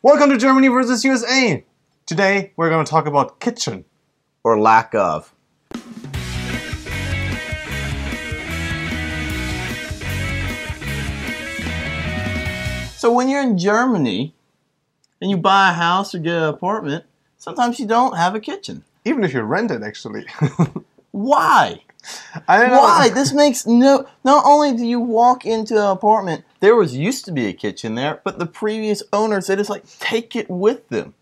Welcome to Germany versus USA. Today we're going to talk about kitchen. Or lack of. So when you're in Germany and you buy a house or get an apartment, sometimes you don't have a kitchen. Even if you rent it, actually. Why? I don't know. Why? This makes no... Not only do you walk into an apartment, there used to be a kitchen there, but the previous owners, they just like take it with them.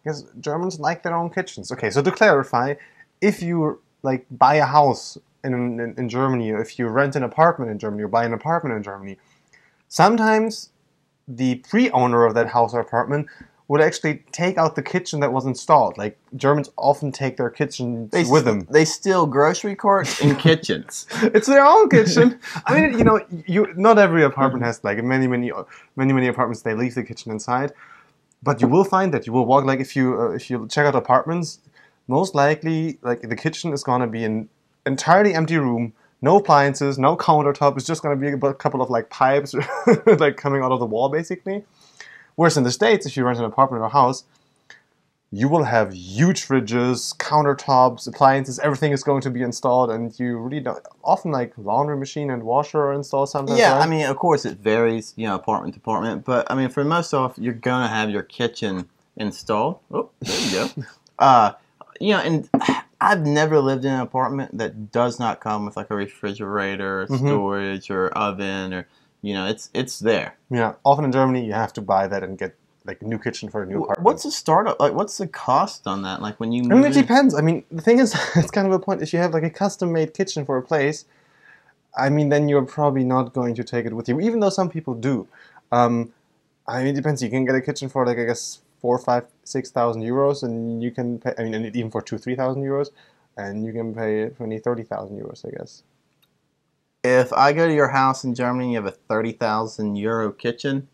Because Germans like their own kitchens. Okay, so to clarify, if you like buy a house in Germany, or if you rent an apartment in Germany, or buy an apartment in Germany, sometimes the pre-owner of that house or apartment would actually take out the kitchen that was installed. Like, Germans often take their kitchens with them. They steal grocery carts and kitchens. It's their own kitchen. I mean, not every apartment has, like, many apartments, they leave the kitchen inside. But you will find that you will walk, like, if you check out apartments, most likely, like, the kitchen is going to be an entirely empty room. No appliances, no countertop. It's just going to be a couple of, like, pipes like coming out of the wall, basically. Whereas in the States, if you rent an apartment or a house, you will have huge fridges, countertops, appliances. Everything is going to be installed, and you really don't. Often, like, laundry machine and washer are installed sometimes. Yeah, right? I mean, of course, it varies, apartment to apartment. But I mean, for most of, you're going to have your kitchen installed. Oh, there you go. And I've never lived in an apartment that does not come with like a refrigerator, storage, or oven, or it's there. Yeah, often in Germany you have to buy that and get like a new kitchen for a new apartment. What's the startup? Like, what's the cost on that? Like when you move I mean, it depends. I mean, the thing is, it's kind of a point. If you have like a custom-made kitchen for a place, I mean, then you're probably not going to take it with you, even though some people do. I mean, it depends. You can get a kitchen for like, I guess, 4,000, 5,000, 6,000 euros, and you can pay. I mean, and even for 2,000, 3,000 euros, and you can pay 20,000, 30,000 euros, I guess. If I go to your house in Germany and you have a 30,000 euro kitchen,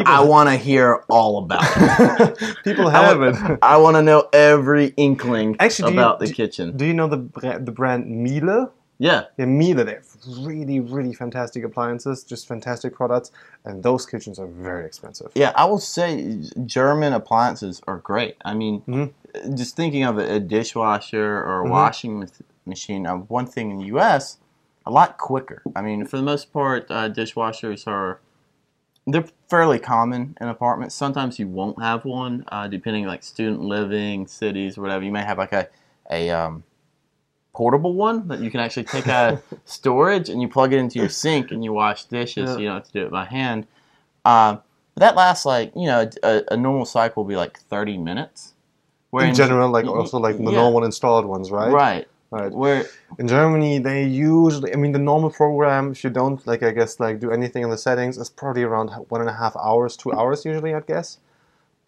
I want to hear all about it. People have it. I want to know every inkling about the kitchen. Do you know the brand Miele? Yeah. Yeah, Miele. They have really, really fantastic appliances, just fantastic products, and those kitchens are very expensive. Yeah, I will say German appliances are great. I mean, just thinking of a dishwasher or a washing machine, one thing in the U.S., a lot quicker. I mean, for the most part, dishwashers they're fairly common in apartments. Sometimes you won't have one, depending like student living, cities, or whatever. You may have like a portable one that you can actually take out of storage and you plug it into your sink and you wash dishes. So you don't have to do it by hand. But that lasts like, a normal cycle will be like 30 minutes. In general, like also like the normal installed ones, right? Right. Right. Where in Germany, they usually, I mean, the normal program, if you don't, like, I guess, like, do anything in the settings, is probably around 1.5 hours, 2 hours usually, I'd guess.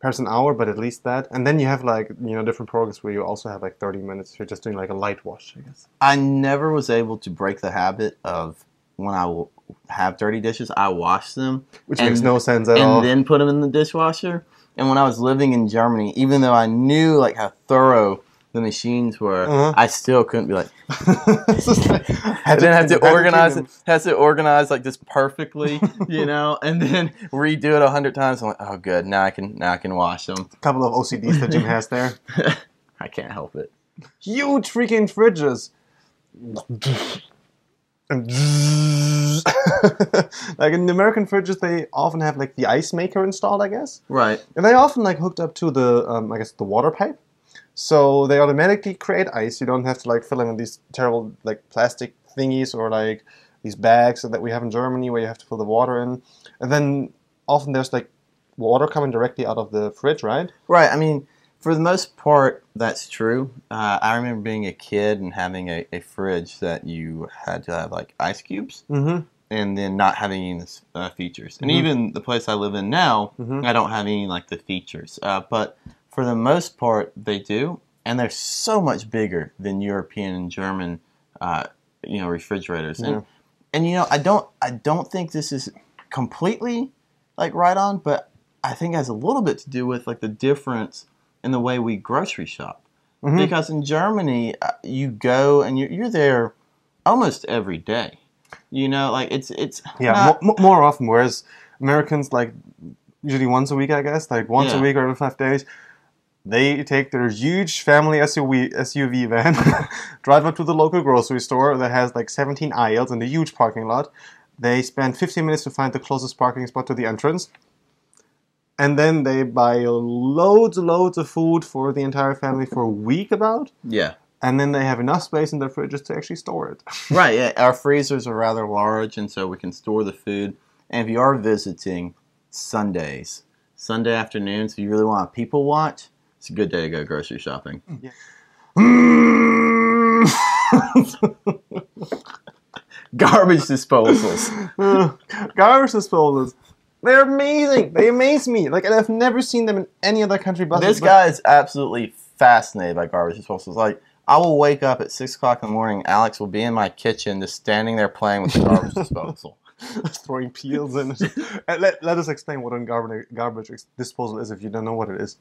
Perhaps an hour, but at least that. And then you have, like, different programs where you also have, like, 30 minutes if you're just doing, like, a light wash, I guess. I never was able to break the habit of when I will have dirty dishes, I wash them. Which makes no sense at all. And then put them in the dishwasher. And when I was living in Germany, even though I knew, like, how thorough the machines were, I still couldn't be like, I didn't have to organize like this perfectly, and then redo it 100 times. I'm like, oh good, now I can wash them. A couple of OCDs that Jim has there. I can't help it. Huge freaking fridges. Like in the American fridges, they often have like the ice maker installed, I guess. Right. And they often like hooked up to the, I guess, the water pipe. So they automatically create ice. You don't have to like fill in with these terrible like plastic thingies or like these bags that we have in Germany where you have to fill the water in. And then often there's like water coming directly out of the fridge, right? Right. I mean, for the most part, that's true. I remember being a kid and having a fridge that you had to have like ice cubes. And then not having any of the features. And even the place I live in now, I don't have any like the features. But for the most part, they do, and they're so much bigger than European and German, refrigerators. And I don't think this is completely like right on, but I think it has a little bit to do with like the difference in the way we grocery shop. Because in Germany, you go and you're there almost every day. Like it's more often. Whereas Americans, like, usually once a week, I guess, like once a week or every 5 days. They take their huge family SUV van, drive up to the local grocery store that has like 17 aisles and a huge parking lot. They spend 15 minutes to find the closest parking spot to the entrance. And then they buy loads of food for the entire family for a week about. Yeah. And then they have enough space in their fridges to actually store it. Right, yeah. Our freezers are rather large, and so we can store the food. And if you are visiting Sunday afternoons, if you really want to people watch, it's a good day to go grocery shopping. Yeah. Garbage disposals. Garbage disposals. They're amazing. They amaze me. Like, and I've never seen them in any other country. This guy is absolutely fascinated by garbage disposals. Like, I will wake up at 6 o'clock in the morning. Alex will be in my kitchen, just standing there playing with the garbage disposal. Throwing peels in it. And let us explain what a garbage disposal is if you don't know what it is.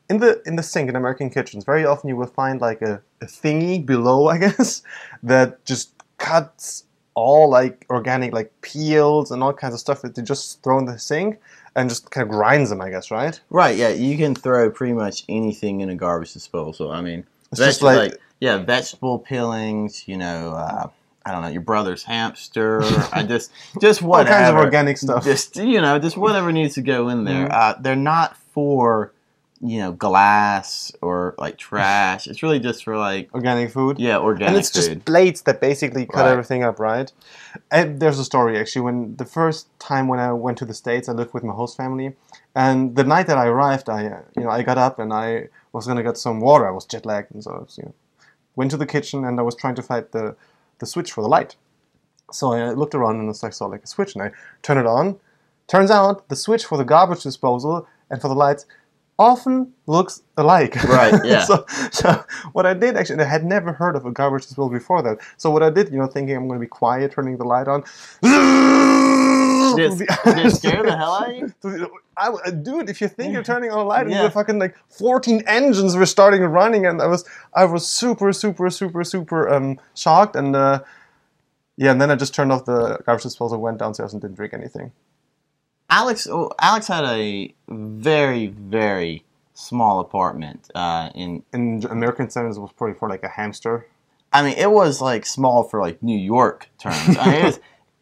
In the sink in American kitchens, very often you will find like a thingy below, I guess, that just cuts all like organic like peels and all kinds of stuff that they just throw in the sink and just kind of grinds them, I guess, right? Right, yeah. You can throw pretty much anything in a garbage disposal. I mean, it's just like vegetable peelings, I don't know, your brother's hamster, just whatever. All kinds of organic stuff. Just whatever needs to go in there. They're not for glass or like trash. It's really just for like organic food. Yeah, organic food. And it's just plates that basically cut everything up, right? And there's a story actually. When the first time when I went to the States, I lived with my host family, and the night that I arrived, I got up and I was gonna get some water. I was jet lagged, and so I was, went to the kitchen and I was trying to find the switch for the light. So I looked around and I saw like a switch and I turned it on. Turns out the switch for the garbage disposal and for the lights often looks alike. Right, yeah. so what I did, actually, I had never heard of a garbage disposal before that. So what I did, thinking I'm going to be quiet, turning the light on. Did it scare the hell out of you? Dude, if you think you're turning on a light, and the fucking like 14 engines were starting and running, and I was super shocked, and and then I just turned off the garbage disposal, went downstairs, and didn't drink anything. Alex had a very, very small apartment in American standards. It was probably for like a hamster. I mean, it was like small for like New York terms. I mean, it was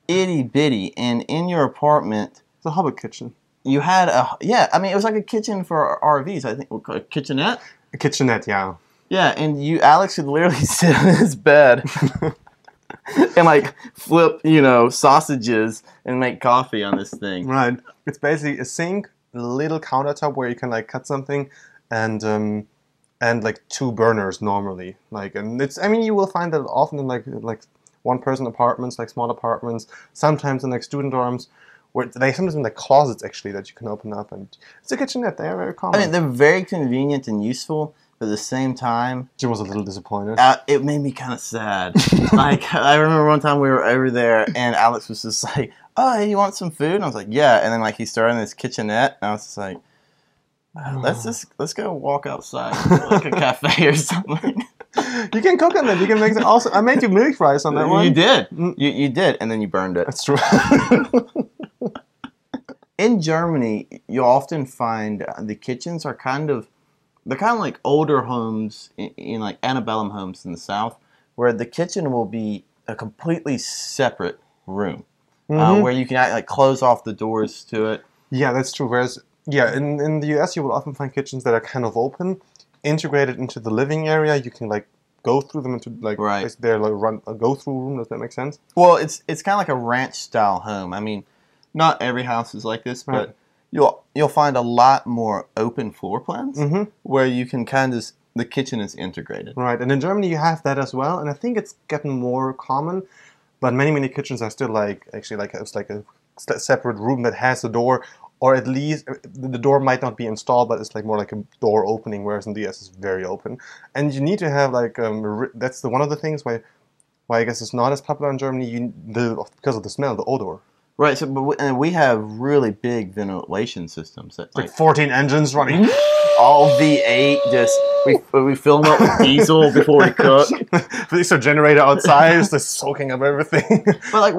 itty bitty, and in your apartment, it's a hobbit kitchen. You had it was like a kitchen for RVs. I think a kitchenette. A kitchenette, yeah. Yeah, and Alex could literally sit on his bed. And like flip, sausages and make coffee on this thing. Right. It's basically a sink, a little countertop where you can like cut something, and like 2 burners normally. Like, and you will find that often in like one-person apartments, like small apartments. Sometimes in like student dorms, where they sometimes in like closets actually that you can open up, and it's a kitchenette. They are very common. I mean, they're very convenient and useful. But at the same time, Jim was a little disappointed. It made me kind of sad. Like, I remember one time we were over there, and Alex was just like, "Oh, hey, you want some food?" And I was like, "Yeah." And then like he started in this kitchenette, and I was just like, "Let's go walk outside, like a cafe or something." You can cook on it. You can make it. Also, I made you milk fries on that one. You did. You did, and then you burned it. That's true. In Germany, you often find the kitchens are they're kind of like older homes in like antebellum homes in the South, where the kitchen will be a completely separate room, where you can like close off the doors to it. Yeah, that's true. Whereas, in the US, you will often find kitchens that are kind of open, integrated into the living area. You can like go through them into like they're like run a go through room. Does that make sense? Well, it's kind of like a ranch style home. I mean, not every house is like this, but you'll find a lot more open floor plans where you can the kitchen is integrated. Right, and in Germany you have that as well, and I think it's getting more common, but many kitchens are still it's like a separate room that has a door, or at least the door might not be installed, but it's like more like a door opening, whereas in the US it's very open. And you need to have like, that's one of the things why I guess it's not as popular in Germany, because of the smell, the odor. Right, so but we have really big ventilation systems. That, like 14 engines running. All V8, we fill them up with diesel before we cook. There's a generator outside, it's just soaking up everything. But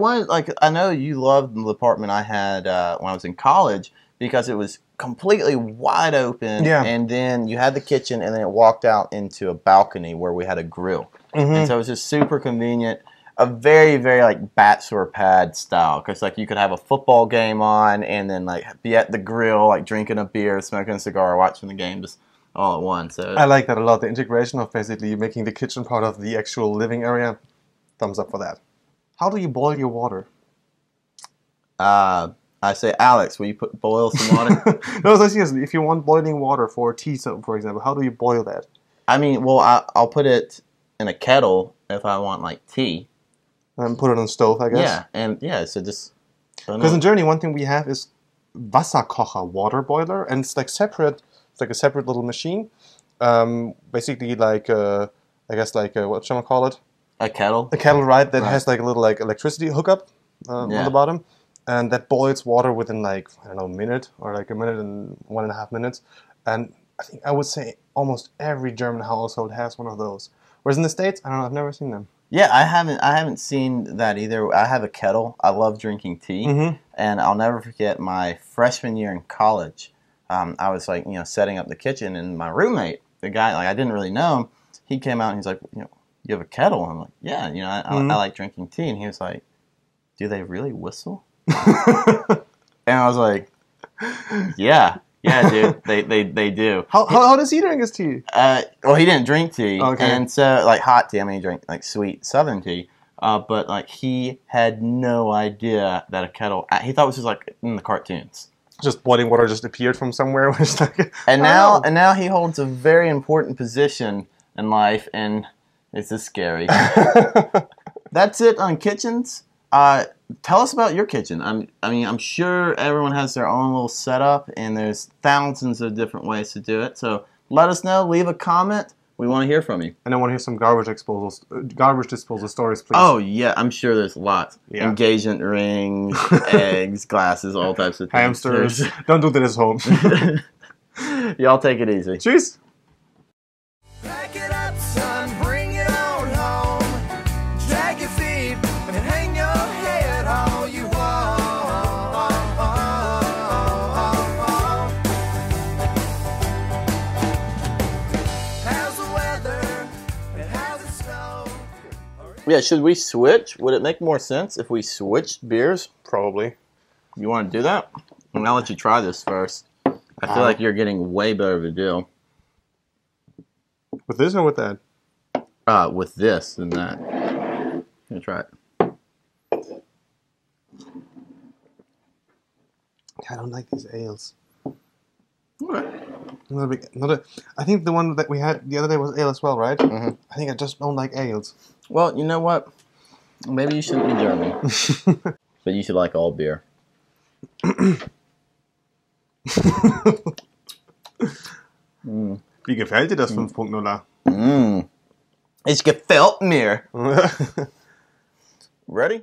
I know you loved the apartment I had when I was in college, because it was completely wide open. Yeah. And then you had the kitchen, and then it walked out into a balcony where we had a grill. And so it was just super convenient. A very, very like bachelor pad style, because like you could have a football game on, and then like be at the grill, like drinking a beer, smoking a cigar, watching the game, just all at once. So I like that a lot. The integration of basically making the kitchen part of the actual living area. Thumbs up for that. How do you boil your water? I say, Alex, will you boil some water? No, so seriously, if you want boiling water for tea, so for example, how do you boil that? I mean, well, I'll put it in a kettle if I want like tea. And put it on the stove, I guess. Yeah, and yeah, so just because in Germany, one thing we have is Wasserkocher, water boiler, and it's like separate. It's like a separate little machine. Basically, like I guess like what shall I call it? A kettle. A kettle, right? That has like a little like electricity hookup on Yeah. the bottom, and that boils water within like I don't know, a minute or like a minute and 1.5 minutes. And I would say almost every German household has one of those. Whereas in the States, I don't know, I've never seen them. Yeah, I haven't seen that either. I have a kettle. I love drinking tea, and I'll never forget my freshman year in college. I was like, setting up the kitchen, and my roommate, the guy, like I didn't really know him, he came out and he's like, you have a kettle? And I'm like, yeah, I like drinking tea, and he was like, do they really whistle? And I was like, yeah, dude, they do. How does he drink his tea? Well, he didn't drink tea, okay. And so like hot tea. I mean, he drank like sweet Southern tea, but like he had no idea that a kettle. He thought it was just like in the cartoons. Just boiling water just appeared from somewhere. Which like, and now he holds a very important position in life, and it's just scary. That's it on kitchens. Tell us about your kitchen. I'm sure everyone has their own little setup, and there's thousands of different ways to do it. So let us know. Leave a comment. We want to hear from you. And I want to hear some garbage disposal stories, please. Oh yeah, I'm sure there's lots. Yeah. Engagement rings, eggs, glasses, all types of things. Hamsters. Don't do that at home. Y'all take it easy. Cheers. Pack it up, son, bring it on home. Drag your feet and hang your head all you want. How's the weather and how's it snow? Yeah, should we switch? Would it make more sense if we switched beers? Probably. You want to do that? And I'll let you try this first. I feel like you're getting way better of a deal. With this or with that? With this than that. I'm gonna try it. I don't like these ales. Okay. I think the one that we had the other day was ale as well, right? Mhm. I think I just don't like ales. Well, you know what? Maybe you shouldn't be German. But you should like all beer. Wie gefällt dir das 5.0er? Es gefällt mir. Ready?